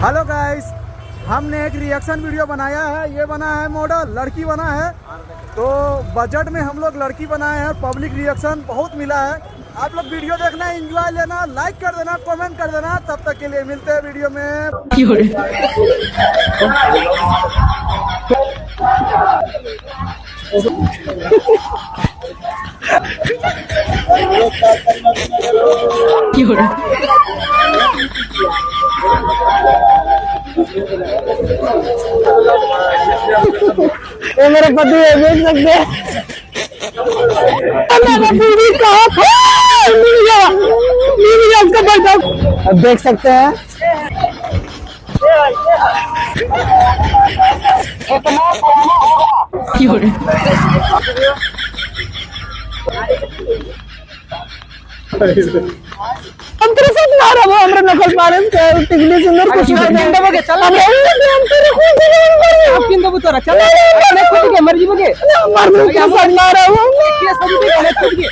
Hello guys, हमने एक reaction video बनाया है। ये बना है मॉडल, लड़की बना है। तो बजट में हम लोग लड़की बनाए हैं। पब्लिक रिएक्शन बहुत मिला है। आप लोग वीडियो देखना, एंजॉय लेना, लाइक कर देना, कमेंट कर देना। तब तक के लिए मिलते हैं वीडियो में। ये मेरे पति है, देख सकते हैं। मेरा बीवी कहाँ था? बीवी उसका बच्चा। अब देख सकते हैं। हम तेरे साथ मारा वो हमरा नकल मारे टिकली सुंदर कुछ नहीं देबोगे। चल हम तेरे खुद आप किन देबो तोरा। चल अपने खुद के मर्जी बगे मर के साथ मारा वो केस हो गई खुद के